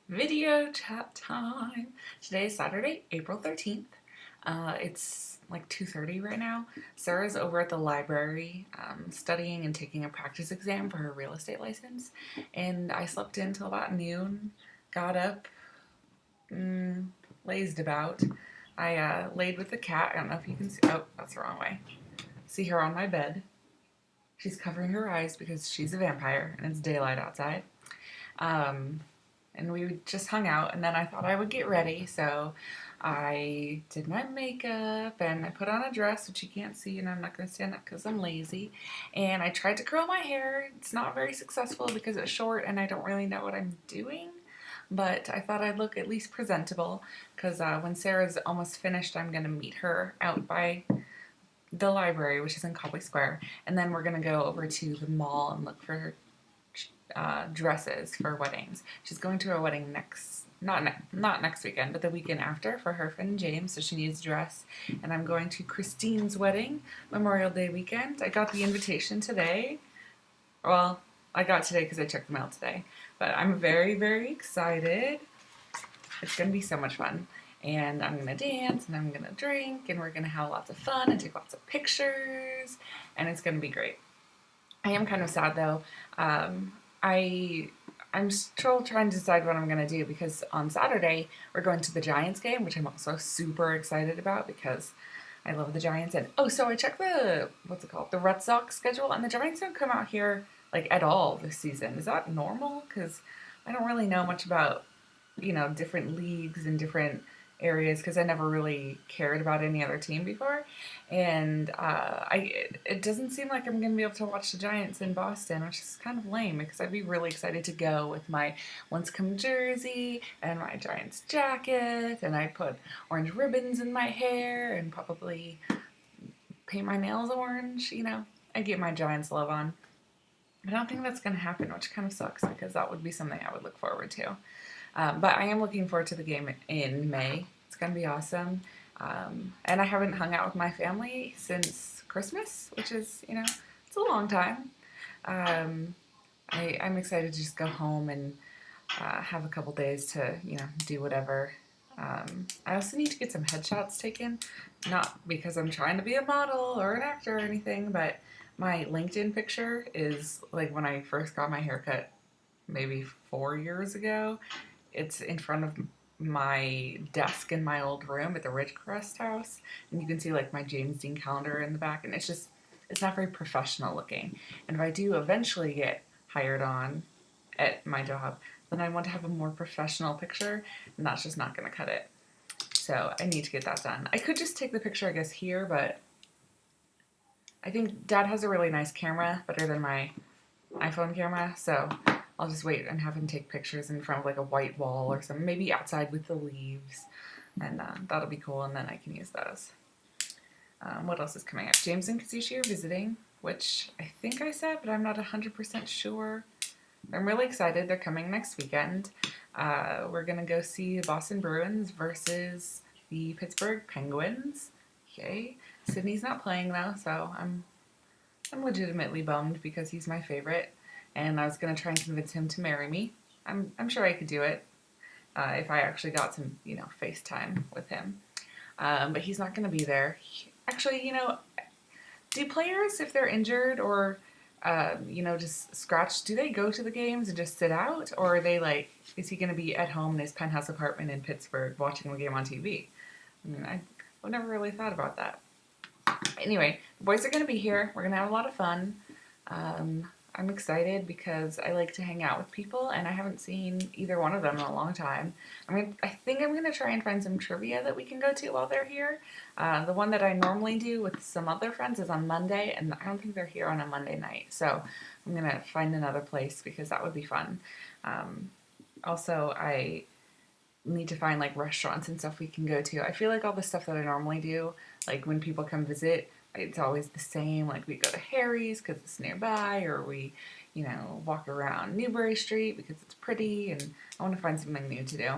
Video chat time. Today is Saturday, April 13th. It's like 2:30 right now. Sarah's over at the library studying and taking a practice exam for her real estate license. And I slept in till about noon, got up, lazed about. I laid with the cat. I don't know if you can see. Oh, that's the wrong way. See her on my bed. She's covering her eyes because she's a vampire and it's daylight outside. Um, and we just hung out, and then I thought I would get ready, so I did my makeup and I put on a dress, which you can't see, and I'm not going to stand up because I'm lazy. And I tried to curl my hair. It's not very successful because it's short and I don't really know what I'm doing, but I thought I'd look at least presentable because when Sarah's almost finished, I'm going to meet her out by the library, which is in Copley Square, and then we're going to go over to the mall and look for dresses for weddings. She's going to a wedding not next weekend, but the weekend after for her friend James, so she needs a dress. And I'm going to Christine's wedding, Memorial Day weekend. I got the invitation today. Well, I got today because I checked the mail today. But I'm very, very excited. It's going to be so much fun. And I'm going to dance and I'm going to drink and we're going to have lots of fun and take lots of pictures. And it's going to be great. I am kind of sad though. I'm still trying to decide what I'm going to do because on Saturday we're going to the Giants game, which I'm also super excited about because I love the Giants. And oh, so I checked the Red Sox schedule, and the Giants don't come out here like at all this season. Is that normal? Because I don't really know much about different leagues and different areas because I never really cared about any other team before, and it doesn't seem like I'm gonna be able to watch the Giants in Boston, which is kind of lame because I'd be really excited to go with my Lincecum jersey and my Giants jacket, and I put orange ribbons in my hair and probably paint my nails orange. I get my Giants love on. I don't think that's gonna happen, which kind of sucks because that would be something I would look forward to. But I am looking forward to the game in May. It's going to be awesome. And I haven't hung out with my family since Christmas, which is, it's a long time. I'm excited to just go home and have a couple days to, do whatever. I also need to get some headshots taken, not because I'm trying to be a model or an actor or anything, but my LinkedIn picture is like when I first got my haircut maybe 4 years ago. It's in front of my desk in my old room at the Ridgecrest house, and you can see like my James Dean calendar in the back, and it's not very professional looking. And if I do eventually get hired on at my job, then I want to have a more professional picture, and that's just not going to cut it. So I need to get that done. I could just take the picture, I guess, here, but I think Dad has a really nice camera, better than my iPhone camera, so I'll just wait and have him take pictures in front of like a white wall or something, maybe outside with the leaves, and that'll be cool, and then I can use those. What else is coming up? James and Kazushi are visiting, which I think I said, but I'm not 100% sure. I'm really excited. They're coming next weekend. We're going to go see the Boston Bruins versus the Pittsburgh Penguins. Okay. Sydney's not playing though, so I'm legitimately bummed because he's my favorite. And I was going to try and convince him to marry me. I'm sure I could do it if I actually got some, FaceTime with him. But he's not going to be there. Actually, do players, if they're injured or, just scratched, do they go to the games and just sit out? Or are they like, is he going to be at home in his penthouse apartment in Pittsburgh watching the game on TV? I've never really thought about that. Anyway, the boys are going to be here. We're going to have a lot of fun. I'm excited because I like to hang out with people, and I haven't seen either one of them in a long time. I think I'm going to try and find some trivia that we can go to while they're here. The one that I normally do with some other friends is on Monday, and I don't think they're here on a Monday night. So I'm going to find another place because that would be fun. Also, I need to find like restaurants and stuff we can go to. I feel like all the stuff that I normally do, like when people come visit, it's always the same. Like we go to Harry's because it's nearby, or we, walk around Newbury Street because it's pretty, and I want to find something new to do.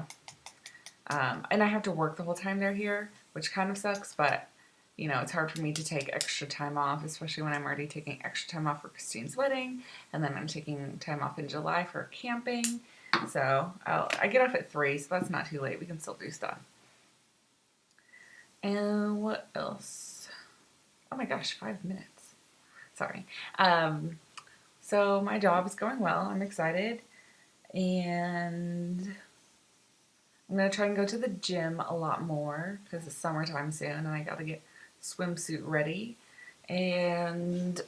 And I have to work the whole time they're here, which kind of sucks, but it's hard for me to take extra time off, especially when I'm already taking extra time off for Christine's wedding, and then I'm taking time off in July for camping. So I get off at 3, so that's not too late. We can still do stuff. And what else? Oh my gosh, 5 minutes. Sorry. So my job is going well. I'm excited. And I'm going to try and go to the gym a lot more because it's summertime soon and I got to get swimsuit ready. And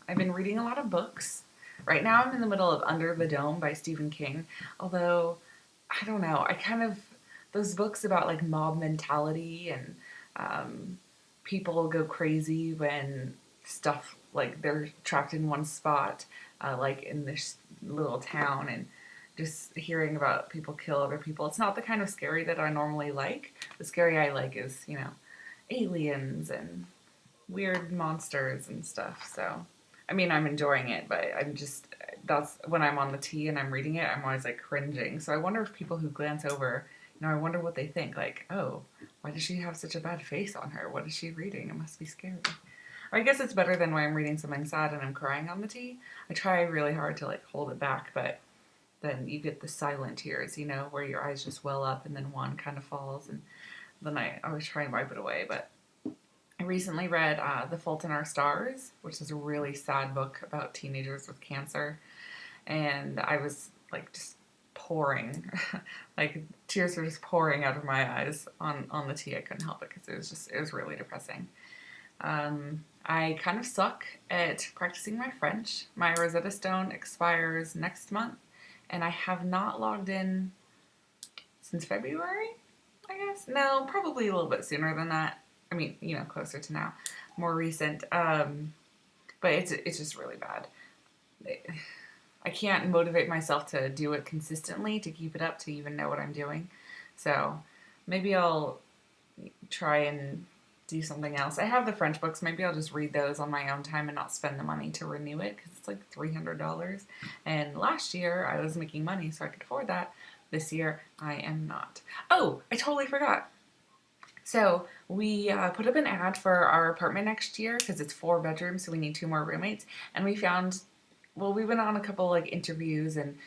I've been reading a lot of books. Right now I'm in the middle of Under the Dome by Stephen King. Although, I don't know, those books about like mob mentality and people go crazy when stuff like they're trapped in one spot, like in this little town, and just hearing about people kill other people. It's not the kind of scary that I normally like. The scary I like is, aliens and weird monsters and stuff. So, I mean, I'm enjoying it, but that's when I'm on the T and I'm reading it, I'm always like cringing. So I wonder if people who glance over, I wonder what they think. Like, oh, why does she have such a bad face on her? What is she reading? It must be scary. Or I guess it's better than when I'm reading something sad and I'm crying on the T. I try really hard to like hold it back, but then you get the silent tears, where your eyes just well up and then one kind of falls, and then I always try and wipe it away. But I recently read The Fault in Our Stars, which is a really sad book about teenagers with cancer, and I was like just pouring, like tears were just pouring out of my eyes on the tea. I couldn't help it because it was really depressing. I kind of suck at practicing my French. My Rosetta Stone expires next month, and I have not logged in since February, I guess. No, probably a little bit sooner than that. I mean, closer to now, more recent. But it's just really bad. I can't motivate myself to do it consistently, to keep it up, to even know what I'm doing. So maybe I'll try and do something else. I have the French books. Maybe I'll just read those on my own time and not spend the money to renew it because it's like $300. And last year I was making money so I could afford that. This year I am not. Oh, I totally forgot. So we put up an ad for our apartment next year because it's 4 bedrooms, so we need 2 more roommates. And we found, we went on a couple like interviews and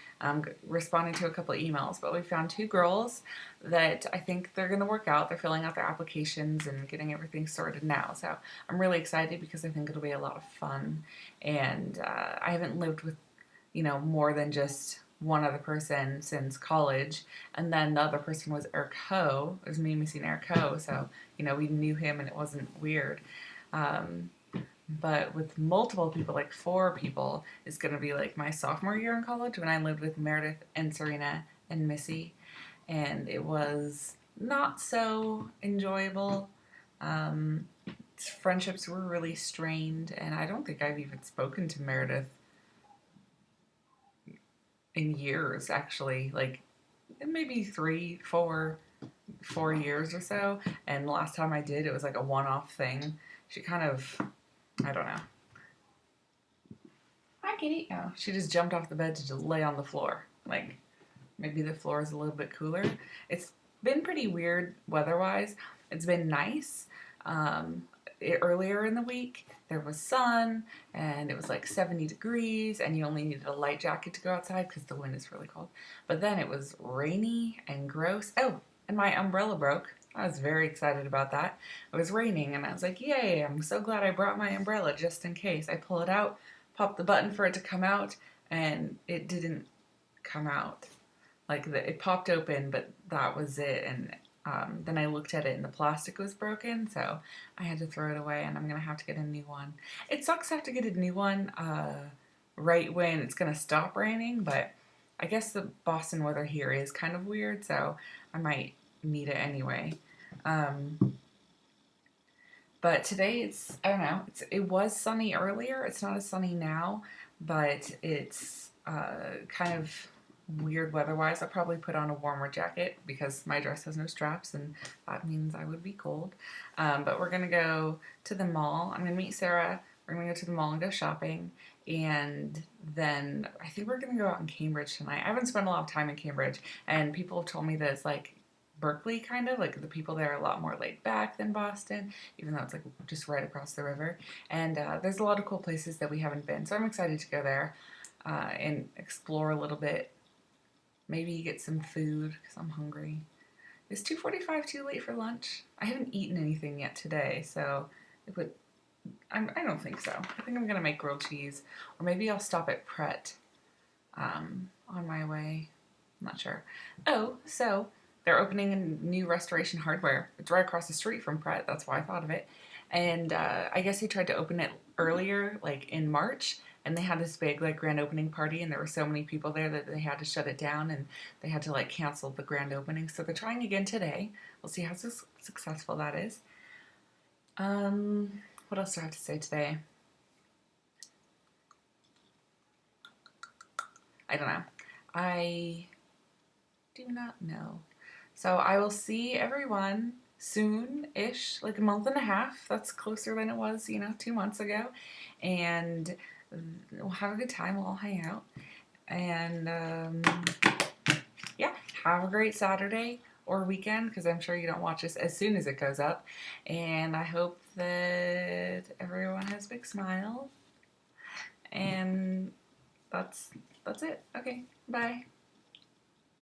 responding to a couple emails, but we found 2 girls that I think they're going to work out. They're filling out their applications and getting everything sorted now. So I'm really excited because I think it'll be a lot of fun. And I haven't lived with, more than just one other person since college, and then the other person was Eric Ho. It was me missing Eric Ho, so we knew him and it wasn't weird. But with multiple people, like 4 people, it's gonna be like my sophomore year in college when I lived with Meredith and Serena and Missy, and it was not so enjoyable. Friendships were really strained, and I don't think I've even spoken to Meredith in years, actually, like maybe 3, 4 years or so. And the last time I did, it was like a one-off thing. She kind of, I don't know. Hi, Kitty. Oh, she just jumped off the bed to just lay on the floor. Like maybe the floor is a little bit cooler. It's been pretty weird weather-wise. It's been nice. Earlier in the week, there was sun, and it was like 70 degrees, and you only needed a light jacket to go outside because the wind is really cold. But then it was rainy and gross. Oh, and my umbrella broke. I was very excited about that. It was raining, and I was like, yay, I'm so glad I brought my umbrella just in case. I pull it out, pop the button for it to come out, and it didn't come out. Like, it popped open, but that was it, and then I looked at it and the plastic was broken, so I had to throw it away, and I'm going to have to get a new one. It sucks to have to get a new one right when it's going to stop raining, but I guess the Boston weather here is kind of weird, so I might need it anyway. But today I don't know, it was sunny earlier. It's not as sunny now, but it's kind of weird weather-wise. I'll probably put on a warmer jacket because my dress has no straps, and that means I would be cold. But we're going to go to the mall. I'm going to meet Sarah. We're going to go to the mall and go shopping. And then I think we're going to go out in Cambridge tonight. I haven't spent a lot of time in Cambridge, and people have told me that it's like Berkeley, kind of. Like the people there are a lot more laid back than Boston, even though it's like just right across the river. And there's a lot of cool places that we haven't been, so I'm excited to go there and explore a little bit. Maybe get some food because I'm hungry. Is 2:45 too late for lunch? I haven't eaten anything yet today, so it would. I don't think so. I think I'm gonna make grilled cheese, or maybe I'll stop at Pret on my way. I'm not sure. Oh, so they're opening a new Restoration Hardware. It's right across the street from Pret. That's why I thought of it. And I guess they tried to open it earlier, like in March, and they had this big like grand opening party, and there were so many people there that they had to shut it down, and they had to like cancel the grand opening. So they're trying again today. We'll see how successful that is. What else do I have to say today? I don't know. I do not know. So I will see everyone soon-ish, like a month and a half. That's closer than it was, 2 months ago. And we'll have a good time. We'll all hang out. And yeah, have a great Saturday or weekend, because I'm sure you don't watch this as soon as it goes up. And I hope that everyone has big smiles. And that's it. Okay, bye.